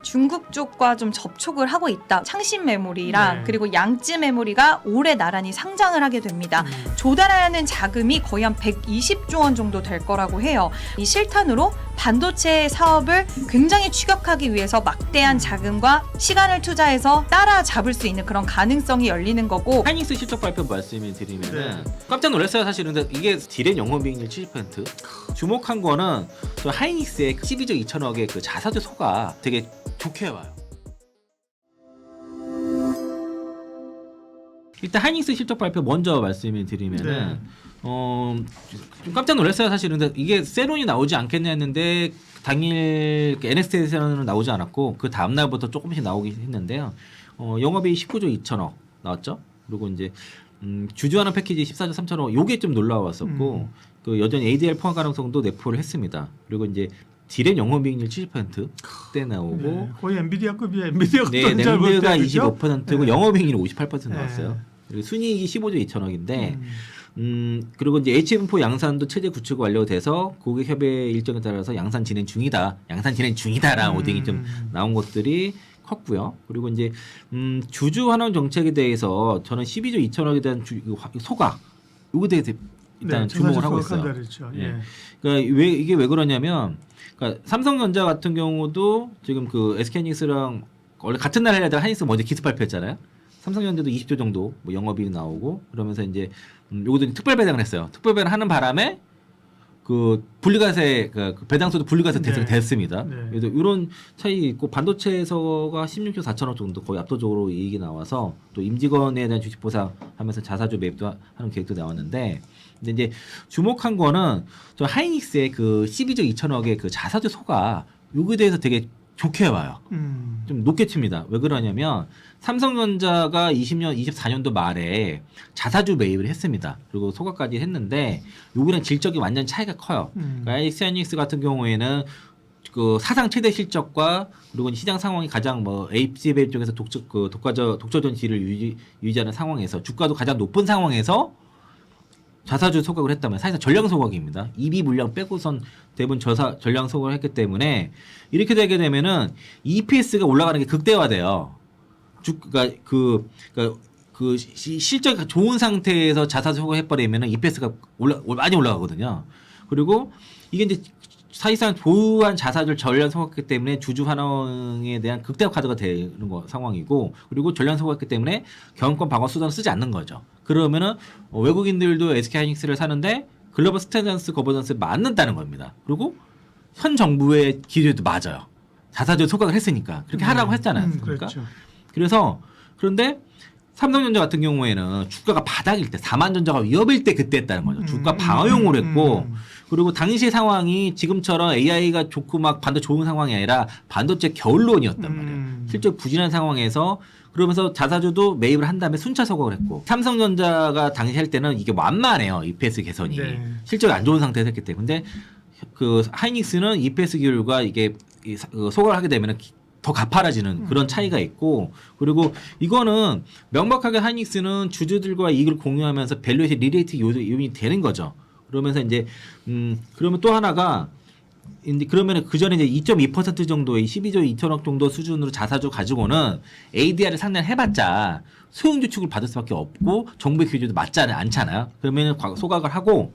중국 쪽과 좀 접촉을 하고 있다. 창신 메모리랑 네. 그리고 양쯔 메모리가 올해 나란히 상장을 하게 됩니다. 조달하는 자금이 거의 한 120조 원 정도 될 거라고 해요. 이 실탄으로 반도체 사업을 굉장히 추격하기 위해서 막대한 자금과 시간을 투자해서 따라잡을 수 있는 그런 가능성이 열리는 거고. 하이닉스 실적 발표 말씀을 드리면은 네. 깜짝 놀랐어요 사실은. 근데 이게 딜의 영업이익률 70%. 주목한 거는 저 하이닉스의 12조 2천억의 그 자사주 소가 되게 좋게 와요. 일단 하이닉스 실적 발표 먼저 말씀을 드리면은 좀 깜짝 놀랐어요 사실은. 근데 이게 세론이 나오지 않겠냐 했는데 당일 NST에서는 나오지 않았고 그 다음 날부터 조금씩 나오긴 했는데요. 영업이익 19조 2천억 나왔죠. 그리고 이제 주주환원 패키지 14조 3천억 요게 좀 놀라웠었고 그 여전히 ADR 포함 가능성도 내포를 했습니다. 그리고 이제 딜의 영업이익률 70%대 나오고 네, 거의 엔비디아급이에요. 엔비디아급도 네, 랜드가 25%고 네. 영업이익률 58% 네. 나왔어요. 그리고 순이익이 15조 2천억인데 그리고 이제 HM4 양산도 체제 구축 완료돼서 고객 협의 일정에 따라서 양산 진행 중이다라는 오딩이 좀 나온 것들이 컸고요. 그리고 이제 주주 환원 정책에 대해서 저는 12조 2천억에 대한 소각 요거에 대해서 일단 주목을 하고 있어요. 그렇죠. 예. 예. 그러니까 이게 왜 그러냐면, 그러니까 삼성전자 같은 경우도 지금 그 SK하이닉스랑 원래 같은 날 해야 될 하이닉스 먼저 기습 발표했잖아요. 삼성전자도 20조 정도 뭐 영업이익 나오고 그러면서 이제 요것도 특별 배당을 했어요. 특별 배당을 하는 바람에 그 분리과세 그 배당소도 분리과세 대상이 네. 됐습니다. 네. 그래서 이런 차이 있고 반도체에서가 16조 4천억 정도 거의 압도적으로 이익이 나와서 또 임직원에 대한 주식 보상하면서 자사주 매입도 하는 계획도 나왔는데, 근데 이제 주목한 거는 저 하이닉스의 그 12조 2천억의 그 자사주 소가 요거에 대해서 되게 좋게 와요. 좀 높게 칩니다. 왜 그러냐면 삼성전자가 24년도 말에 자사주 매입을 했습니다. 그리고 소각까지 했는데 요거랑 질적이 완전 차이가 커요. 그러니까 SK하이닉스 같은 경우에는 그 사상 최대 실적과 그리고 시장 상황이 가장 뭐 HCB 쪽에서 독자전 지위를 유지하는 상황에서 주가도 가장 높은 상황에서 자사주 소각을 했다면 사실상 전량 소각입니다. EB 물량 빼고선 대부분 전량 소각을 했기 때문에 이렇게 되게 되면은 EPS가 올라가는 게 극대화돼요. 실적이 좋은 상태에서 자사주 소각을 해버리면은 EPS가 많이 올라가거든요. 그리고 이게 이제 사실상 보유한 자사주를 전량 소각했기 때문에 주주 환원에 대한 극대화 카드가 되는 상황이고, 그리고 전량 소각했기 때문에 경영권 방어 수단을 쓰지 않는 거죠. 그러면은 외국인들도 SK하이닉스를 사는데 글로벌 스탠다드 거버넌스에 맞는다는 겁니다. 그리고 현 정부의 기준에도 맞아요. 자사주 소각을 했으니까 그렇게 하라고 했잖아요. 그렇죠. 그래서 그런데 삼성전자 같은 경우에는 주가가 바닥일 때, 사만전자가 위협일 때 그때 했다는 거죠. 주가 방어용으로 했고, 그리고 당시 상황이 지금처럼 AI가 좋고 막 반도체 좋은 상황이 아니라 반도체 겨울론이었단 말이에요. 실제 부진한 상황에서 그러면서 자사주도 매입을 한 다음에 순차 소각을 했고, 삼성전자가 당시 할 때는 이게 완만해요. EPS 개선이. 네. 실적이 안 좋은 상태에서 했기 때문에. 근데 그 하이닉스는 EPS 기율과 이게 소각을 하게 되면 더 가파라지는 그런 차이가 있고, 그리고 이거는 명백하게 하이닉스는 주주들과 이익을 공유하면서 밸류에이션 리레이트 요인이 되는 거죠. 그러면서 이제 그러면 또 하나가 그러면 그 전에 이제 2.2% 정도의 12조 2천억 정도 수준으로 자사주 가지고는 ADR을 상장해봤자 소형 주축을 받을 수밖에 없고 정부의 규제도 맞지 않잖아요. 그러면은 소각을 하고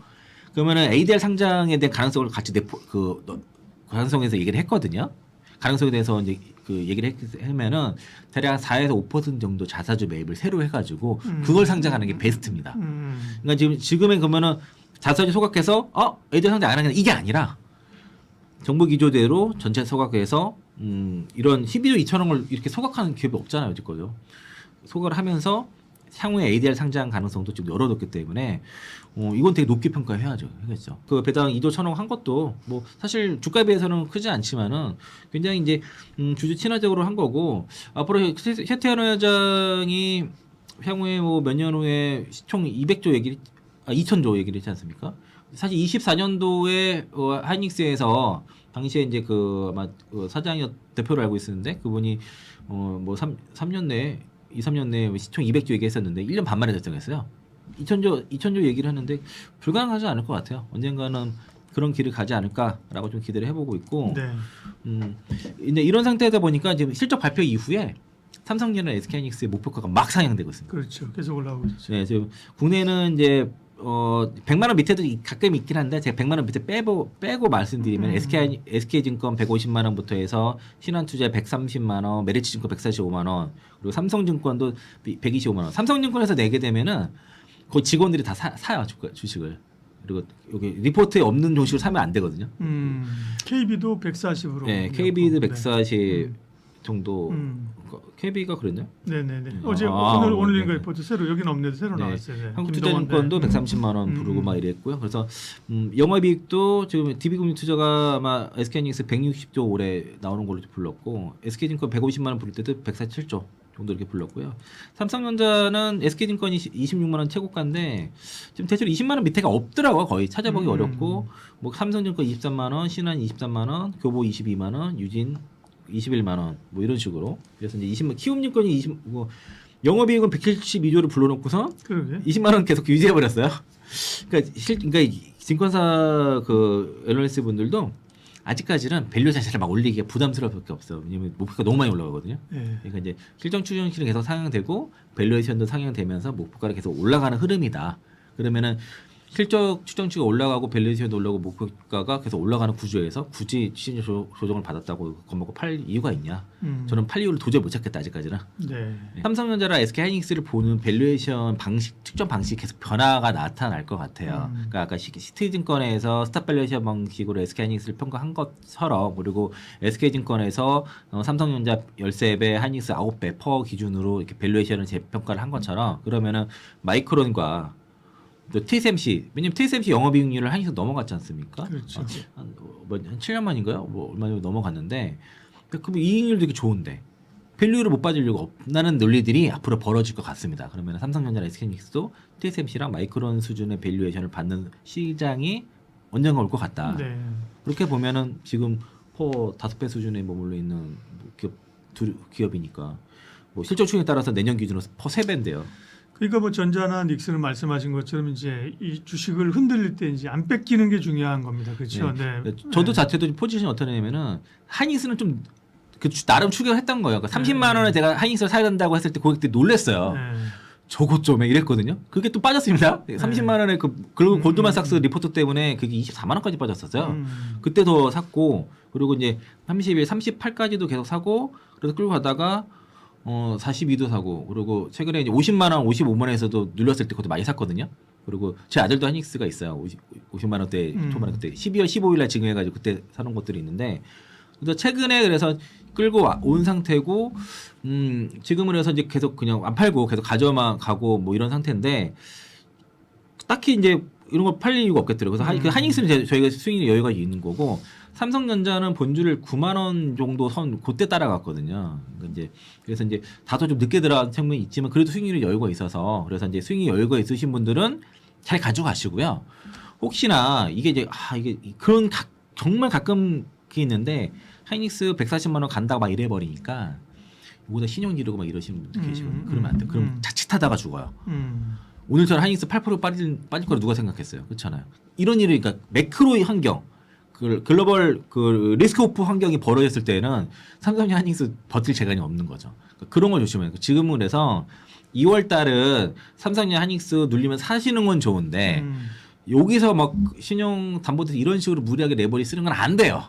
그러면은 ADR 상장에 대한 가능성을 같이 가능성에서 얘기를 했거든요. 가능성에 대해서 이제 그 얘기를 하면은 대략 4에서 5% 정도 자사주 매입을 새로 해가지고 그걸 상장하는 게 베스트입니다. 그러니까 지금은 그러면은 자사주 소각해서 ADR 상장 안 하는 게 이게 아니라 정부 기조대로 전체 소각해서 이런 12조 2천억을 이렇게 소각하는 기업이 없잖아요, 여지껏요. 소각을 하면서 향후에 ADR 상장 가능성도 좀 열어뒀기 때문에 이건 되게 높게 평가해야죠. 하겠죠. 그 배당 2조 1천억 한 것도 뭐 사실 주가에 비해서는 크지 않지만은 굉장히 이제 주주 친화적으로 한 거고, 앞으로 혜태한 회장이 향후에 뭐 몇 년 후에 총 2,000조 얘기를 했지 않습니까? 사실 24년도에 하이닉스에서 당시에 이제 그 아마 대표를 알고 있었는데 그분이 뭐 3년 내에 2, 3년 내에 시총 200조 얘기했었는데 1년 반 만에 달성했어요. 2,000조 얘기를 하는데 불가능하지 않을 것 같아요. 언젠가는 그런 길을 가지 않을까라고 좀 기대를 해보고 있고, 네. 근데 이런 상태다 보니까 지금 실적 발표 이후에 삼성전자, SK하이닉스의 목표가가 막 상향되고 있습니다. 그렇죠. 계속 올라오고 있죠. 네, 지금 국내는 이제 100만 원 밑에도 가끔 있긴 한데 제가 100만 원 밑에 빼고 말씀드리면 SK증권 150만 원부터 해서 신한투자 130만 원, 메리츠증권 145만 원, 그리고 삼성증권도 125만 원. 삼성증권에서 내게 되면은 그 직원들이 다 사요 주식을. 그리고 여기 리포트에 없는 주식을 사면 안 되거든요. KB도 140으로. 네, KB도 140 정도. KB가 그랬나요? 네네네. 어제 오늘 인거 리포트 새로 여기는 없는데 새로 나왔어요. 네. 한국투자증권도 130만 원 부르고 막 이랬고요. 그래서 영업이익도 지금 DB금융투자가 아마 SK하이닉스 160조 올해 나오는 걸로 불렀고, SK증권 150만 원 부를 때도 147조 정도 이렇게 불렀고요. 삼성전자는 SK증권이 26만 원 최고가인데 지금 대체로 20만 원 밑에가 없더라고요. 거의 찾아보기 어렵고, 뭐 삼성증권 23만 원, 신한 23만 원, 교보 22만 원, 유진 21만 원, 뭐 이런 식으로. 그래서 이제 20만, 키움증권이 영업이익은 172조를 불러놓고서 그러게. 20만 원 계속 유지해 버렸어요. 그러니까 증권사 그 애널리스트 분들도 아직까지는 밸류 자체를 막 올리기가 부담스러울 수밖에 없어요. 왜냐면 목표가 너무 많이 올라가거든요. 네. 그러니까 이제 실적 추정치는 계속 상향되고 밸류에이션도 상향되면서 목표가가 계속 올라가는 흐름이다. 그러면은 실적 추정치가 올라가고 밸류에이션도 올라가고 목표가가 계속 올라가는 구조에서 굳이 시장 조정을 받았다고 겁먹고 팔 이유가 있냐? 저는 팔 이유를 도저히 못 찾겠다 아직까지는. 네. 삼성전자랑 SK하이닉스를 보는 밸류에이션 방식, 측정 방식이 계속 변화가 나타날 것 같아요. 그러니까 아까 시티증권에서 스탑 밸류에이션 방식으로 SK하이닉스를 평가한 것처럼, 그리고 SK증권에서 삼성전자 13배, 하이닉스 9배 퍼 기준으로 이렇게 밸류에이션을 재평가를 한 것처럼, 그러면은 마이크론과 또 TSMC, 왜냐면 TSMC 영업이익률을 하이닉스 넘어갔지 않습니까? 그렇죠. 한 7년 만인가요? 뭐 얼마 전에 넘어갔는데, 그럼 이익률도 되게 좋은데 밸류를 못 받을 이유가 없다는 논리들이 앞으로 벌어질 것 같습니다. 그러면 삼성전자나 SK하이닉스도 TSMC랑 마이크론 수준의 밸류에이션을 받는 시장이 언젠가 올 것 같다. 네. 그렇게 보면은 지금 퍼 5배 수준에 머물러 있는 기업이니까 뭐 실적 추이에 따라서 내년 기준으로 퍼 3배인데요. 그러니까 뭐 전자나 닉슨은 말씀하신 것처럼 이제 이 주식을 흔들릴 때 이제 안 뺏기는 게 중요한 겁니다. 그렇죠? 네. 저도 자체도 포지션이 어떠냐면은 하이닉스는 좀 나름 추격했던 거예요. 그러니까 30만 원에 제가 하이닉스를 사야 된다고 했을 때 고객들이 놀랬어요. 네. 저것 좀 이랬거든요. 그게 또 빠졌습니다. 30만 원에 그리고 골드만삭스 리포트 때문에 그게 24만 원까지 빠졌었어요. 그때 더 샀고, 그리고 이제 30일, 38까지도 계속 사고, 그래서 끌고 가다가 42도 사고, 그리고 최근에 이제 50만 원, 55만 원에서도 눌렸을 때 그것도 많이 샀거든요. 그리고 제 아들도 하이닉스가 있어요. 50만 원대 초반에 그때 12월 15일 날 증여해가지고 그때 사놓은 것들이 있는데, 그래서 최근에 그래서 끌고 온 상태고, 지금은 그래서 이제 계속 그냥 안 팔고 계속 가져만 가고 뭐 이런 상태인데, 딱히 이제 이런 거 팔릴 이유가 없겠더라고요. 그래서 하이닉스는 저희가 수익 여유가 있는 거고, 삼성전자는 본주를 9만 원 정도 선 그때 따라갔거든요. 그래서 이제 다소 좀 늦게 들어간 측면이 있지만 그래도 수익률이 여유가 있어서, 그래서 이제 수익이 여유가 있으신 분들은 잘 가져가시고요. 혹시나 이게 이제 이게 그런 정말 가끔 있는데 하이닉스 140만 원 간다고 막 이래 버리니까 이거보다 신용 지르고 막 이러시는 분들 계시거든요. 그러면 안 돼. 그럼 자칫하다가 죽어요. 오늘처럼 하이닉스 8% 빠질 거라 누가 생각했어요? 그렇잖아요. 이런 일이, 그러니까 매크로 환경, 글로벌 리스크 오프 환경이 벌어졌을 때는 삼성전자 하이닉스 버틸 재간이 없는 거죠. 그러니까 그런 걸 조심해야 돼요. 지금은 그래서 2월 달은 삼성전자 하이닉스 눌리면 사시는 건 좋은데 여기서 막 신용 담보대출 이런 식으로 무리하게 레버리 쓰는 건 안 돼요.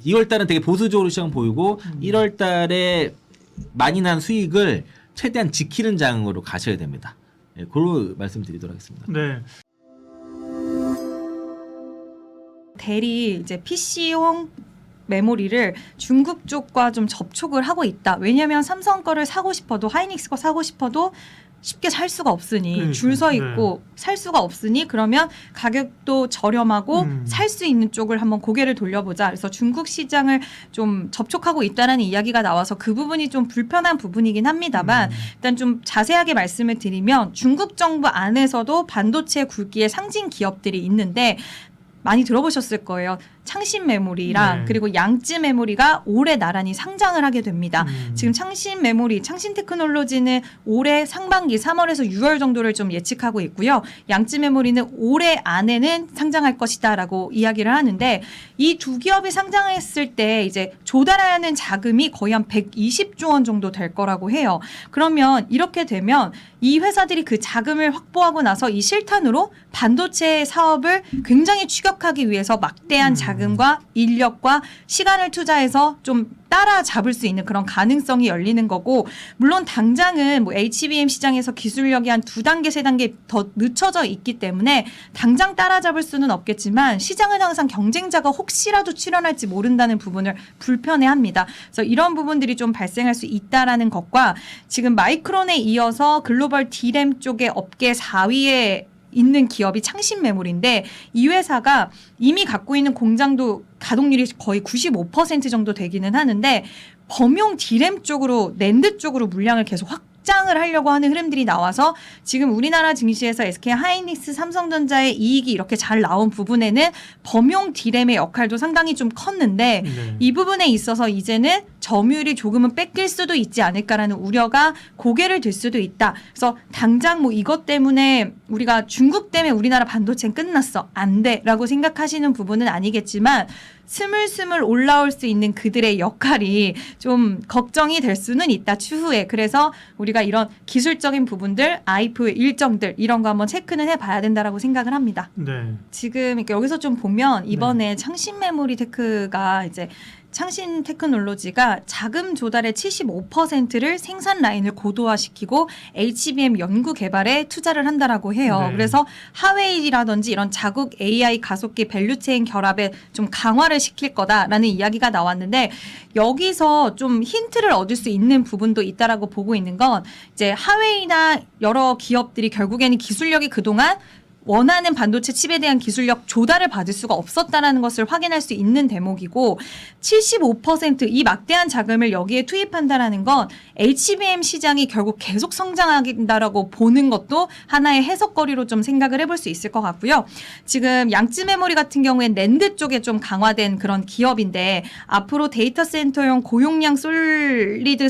2월 달은 되게 보수적으로 시장 보이고 1월 달에 많이 난 수익을 최대한 지키는 장으로 가셔야 됩니다. 네, 그런 말씀드리도록 하겠습니다. 네. 대리 이제 PC용 메모리를 중국 쪽과 좀 접촉을 하고 있다. 왜냐하면 삼성 거를 사고 싶어도 하이닉스 거 사고 싶어도 쉽게 살 수가 없으니, 줄 서 있고 살 수가 없으니, 그러면 가격도 저렴하고 살 수 있는 쪽을 한번 고개를 돌려보자. 그래서 중국 시장을 좀 접촉하고 있다는 이야기가 나와서 그 부분이 좀 불편한 부분이긴 합니다만, 일단 좀 자세하게 말씀을 드리면 중국 정부 안에서도 반도체 굵기의 상징 기업들이 있는데 많이 들어보셨을 거예요. 창신 메모리랑 네. 그리고 양쯔 메모리가 올해 나란히 상장을 하게 됩니다. 지금 창신 메모리, 창신 테크놀로지는 올해 상반기 3월에서 6월 정도를 좀 예측하고 있고요. 양쯔 메모리는 올해 안에는 상장할 것이다라고 이야기를 하는데 이 두 기업이 상장했을 때 이제 조달해야 하는 자금이 거의 한 120조 원 정도 될 거라고 해요. 그러면 이렇게 되면 이 회사들이 그 자금을 확보하고 나서 이 실탄으로 반도체 사업을 굉장히 추격하기 위해서 막대한 자금과 인력과 시간을 투자해서 좀 따라잡을 수 있는 그런 가능성이 열리는 거고, 물론 당장은 뭐 HBM 시장에서 기술력이 한 2단계, 3단계 더 늦춰져 있기 때문에 당장 따라잡을 수는 없겠지만 시장은 항상 경쟁자가 혹시라도 출현할지 모른다는 부분을 불편해합니다. 그래서 이런 부분들이 좀 발생할 수 있다라는 것과 지금 마이크론에 이어서 글로벌 D램 쪽의 업계 4위에 있는 기업이 창신 메모리인데 이 회사가 이미 갖고 있는 공장도 가동률이 거의 95% 정도 되기는 하는데 범용 D램 쪽으로 낸드 쪽으로 물량을 계속 확장을 하려고 하는 흐름들이 나와서 지금 우리나라 증시에서 SK 하이닉스, 삼성전자의 이익이 이렇게 잘 나온 부분에는 범용 D램의 역할도 상당히 좀 컸는데 네. 이 부분에 있어서 이제는 점유율이 조금은 뺏길 수도 있지 않을까라는 우려가 고개를 들 수도 있다. 그래서 당장 뭐 이것 때문에 우리가 중국 때문에 우리나라 반도체는 끝났어. 안 돼. 라고 생각하시는 부분은 아니겠지만 스물스물 올라올 수 있는 그들의 역할이 좀 걱정이 될 수는 있다. 추후에. 그래서 우리가 이런 기술적인 부분들, 아이프 일정들 이런 거 한번 체크는 해봐야 된다라고 생각을 합니다. 네. 지금 이렇게 여기서 좀 보면 이번에 창신 메모리 테크가 이제 창신 테크놀로지가 자금 조달의 75%를 생산 라인을 고도화시키고 HBM 연구 개발에 투자를 한다라고 해요. 네. 그래서 하웨이라든지 이런 자국 AI 가속기 밸류체인 결합에 좀 강화를 시킬 거다라는 이야기가 나왔는데 여기서 좀 힌트를 얻을 수 있는 부분도 있다라고 보고 있는 건 이제 하웨이나 여러 기업들이 결국에는 기술력이 그동안 원하는 반도체 칩에 대한 기술력 조달을 받을 수가 없었다라는 것을 확인할 수 있는 대목이고 75%이 막대한 자금을 여기에 투입한다라는 건 HBM 시장이 결국 계속 성장한다라고 보는 것도 하나의 해석거리로 좀 생각을 해볼 수 있을 것 같고요. 지금 양쯔 메모리 같은 경우에 낸드 쪽에 좀 강화된 그런 기업인데 앞으로 데이터 센터용 고용량 솔리드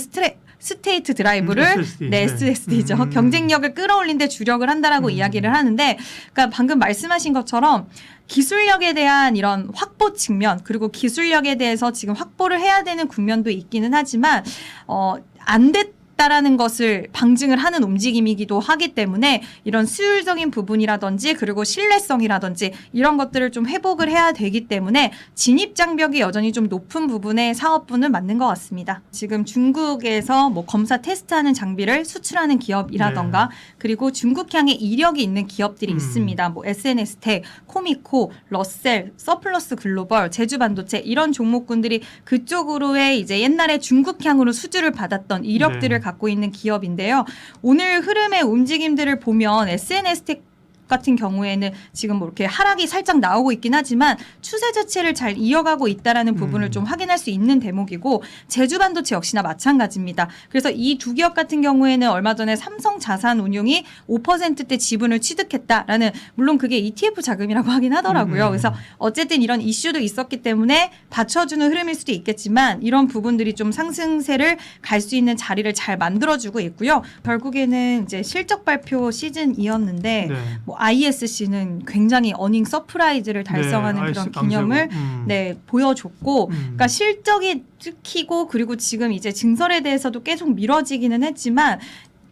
스테이트 드라이브를 SSD. 네, SSD죠. 경쟁력을 끌어올린 데 주력을 한다라고 이야기를 하는데 그러니까 방금 말씀하신 것처럼 기술력에 대한 이런 확보 측면 그리고 기술력에 대해서 지금 확보를 해야 되는 국면도 있기는 하지만 안 됐다라는 것을 방증을 하는 움직임이기도 하기 때문에 이런 수율적인 부분이라든지 그리고 신뢰성이라든지 이런 것들을 좀 회복을 해야 되기 때문에 진입 장벽이 여전히 좀 높은 부분의 사업부는 맞는 것 같습니다. 지금 중국에서 뭐 검사 테스트하는 장비를 수출하는 기업이라던가 그리고 중국향의 이력이 있는 기업들이 있습니다. 뭐 SNS텍, 코미코, 러셀, 서플러스 글로벌, 제주반도체 이런 종목군들이 그쪽으로의 이제 옛날에 중국향으로 수주를 받았던 이력들을 갖고 있는 기업인데요. 오늘 흐름의 움직임들을 보면 SNS텍 같은 경우에는 지금 뭐 이렇게 하락이 살짝 나오고 있긴 하지만 추세 자체를 잘 이어가고 있다라는 부분을 좀 확인할 수 있는 대목이고 제주반도체 역시나 마찬가지입니다. 그래서 이 두 기업 같은 경우에는 얼마 전에 삼성자산운용이 5%대 지분을 취득했다라는 물론 그게 ETF 자금이라고 하긴 하더라고요. 그래서 어쨌든 이런 이슈도 있었기 때문에 받쳐주는 흐름일 수도 있겠지만 이런 부분들이 좀 상승세를 갈 수 있는 자리를 잘 만들어주고 있고요. 결국에는 이제 실적 발표 시즌이었는데 네. 뭐 ISC는 굉장히 어닝 서프라이즈를 달성하는 네, 그런 ISC 기념을 강세고. 보여줬고 그러니까 실적이 찍히고 그리고 지금 이제 증설에 대해서도 계속 미뤄지기는 했지만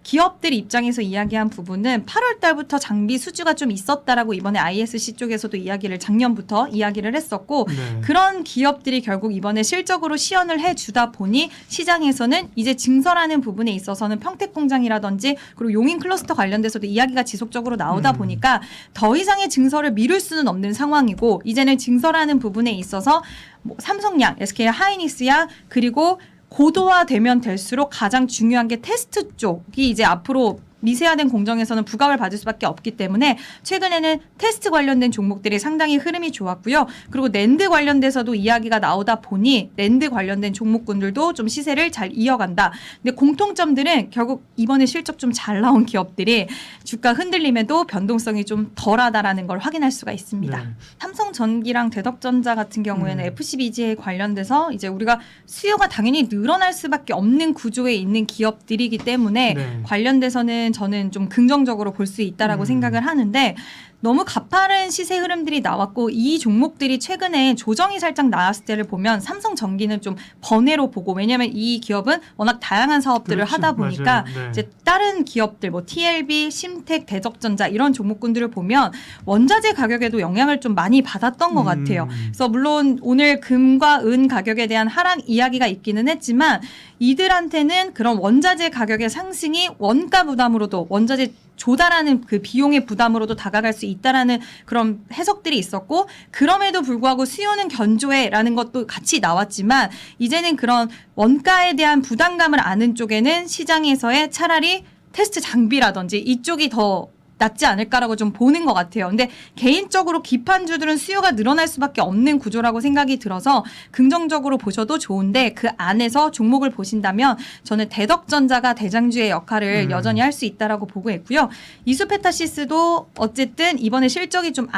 기업들 입장에서 이야기한 부분은 8월 달부터 장비 수주가 좀 있었다라고 이번에 ISC 쪽에서도 이야기를 작년부터 이야기를 했었고 네. 그런 기업들이 결국 이번에 실적으로 시연을 해주다 보니 시장에서는 이제 증설하는 부분에 있어서는 평택공장이라든지 그리고 용인 클러스터 관련돼서도 이야기가 지속적으로 나오다 보니까 더 이상의 증설을 미룰 수는 없는 상황이고 이제는 증설하는 부분에 있어서 뭐 삼성양, SK 하이닉스야 그리고 고도화되면 될수록 가장 중요한 게 테스트 쪽이 이제 앞으로 미세화된 공정에서는 부각을 받을 수밖에 없기 때문에 최근에는 테스트 관련된 종목들이 상당히 흐름이 좋았고요. 그리고 낸드 관련돼서도 이야기가 나오다 보니 낸드 관련된 종목군들도 좀 시세를 잘 이어간다. 근데 공통점들은 결국 이번에 실적 좀 잘 나온 기업들이 주가 흔들림에도 변동성이 좀 덜하다라는 걸 확인할 수가 있습니다. 네. 삼성전기랑 대덕전자 같은 경우에는 FCBG에 관련돼서 이제 우리가 수요가 당연히 늘어날 수밖에 없는 구조에 있는 기업들이기 때문에 네. 관련돼서는 저는 좀 긍정적으로 볼 수 있다라고 생각을 하는데 너무 가파른 시세 흐름들이 나왔고 이 종목들이 최근에 조정이 살짝 나왔을 때를 보면 삼성전기는 좀 번외로 보고 왜냐하면 이 기업은 워낙 다양한 사업들을 그렇죠. 하다 보니까 맞아요. 네. 이제 다른 기업들 뭐 TLB, 심텍, 대덕전자 이런 종목군들을 보면 원자재 가격에도 영향을 좀 많이 받았던 것 같아요. 그래서 물론 오늘 금과 은 가격에 대한 하락 이야기가 있기는 했지만 이들한테는 그런 원자재 가격의 상승이 원가 부담으로도 원자재 조달하는 그 비용의 부담으로도 다가갈 수 있다라는 그런 해석들이 있었고 그럼에도 불구하고 수요는 견조해라는 것도 같이 나왔지만 이제는 그런 원가에 대한 부담감을 아는 쪽에는 시장에서의 차라리 테스트 장비라든지 이쪽이 더 낫지 않을까라고 좀 보는 것 같아요. 근데 개인적으로 기판주들은 수요가 늘어날 수밖에 없는 구조라고 생각이 들어서 긍정적으로 보셔도 좋은데 그 안에서 종목을 보신다면 저는 대덕전자가 대장주의 역할을 여전히 할 수 있다라고 보고 있고요. 이수페타시스도 어쨌든 이번에 실적이 좀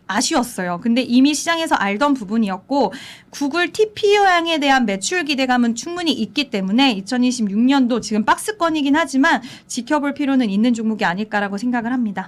아쉬웠어요. 근데 이미 시장에서 알던 부분이었고 구글 TPU향에 대한 매출 기대감은 충분히 있기 때문에 2026년도 지금 박스권이긴 하지만 지켜볼 필요는 있는 종목이 아닐까라고 생각을 합니다.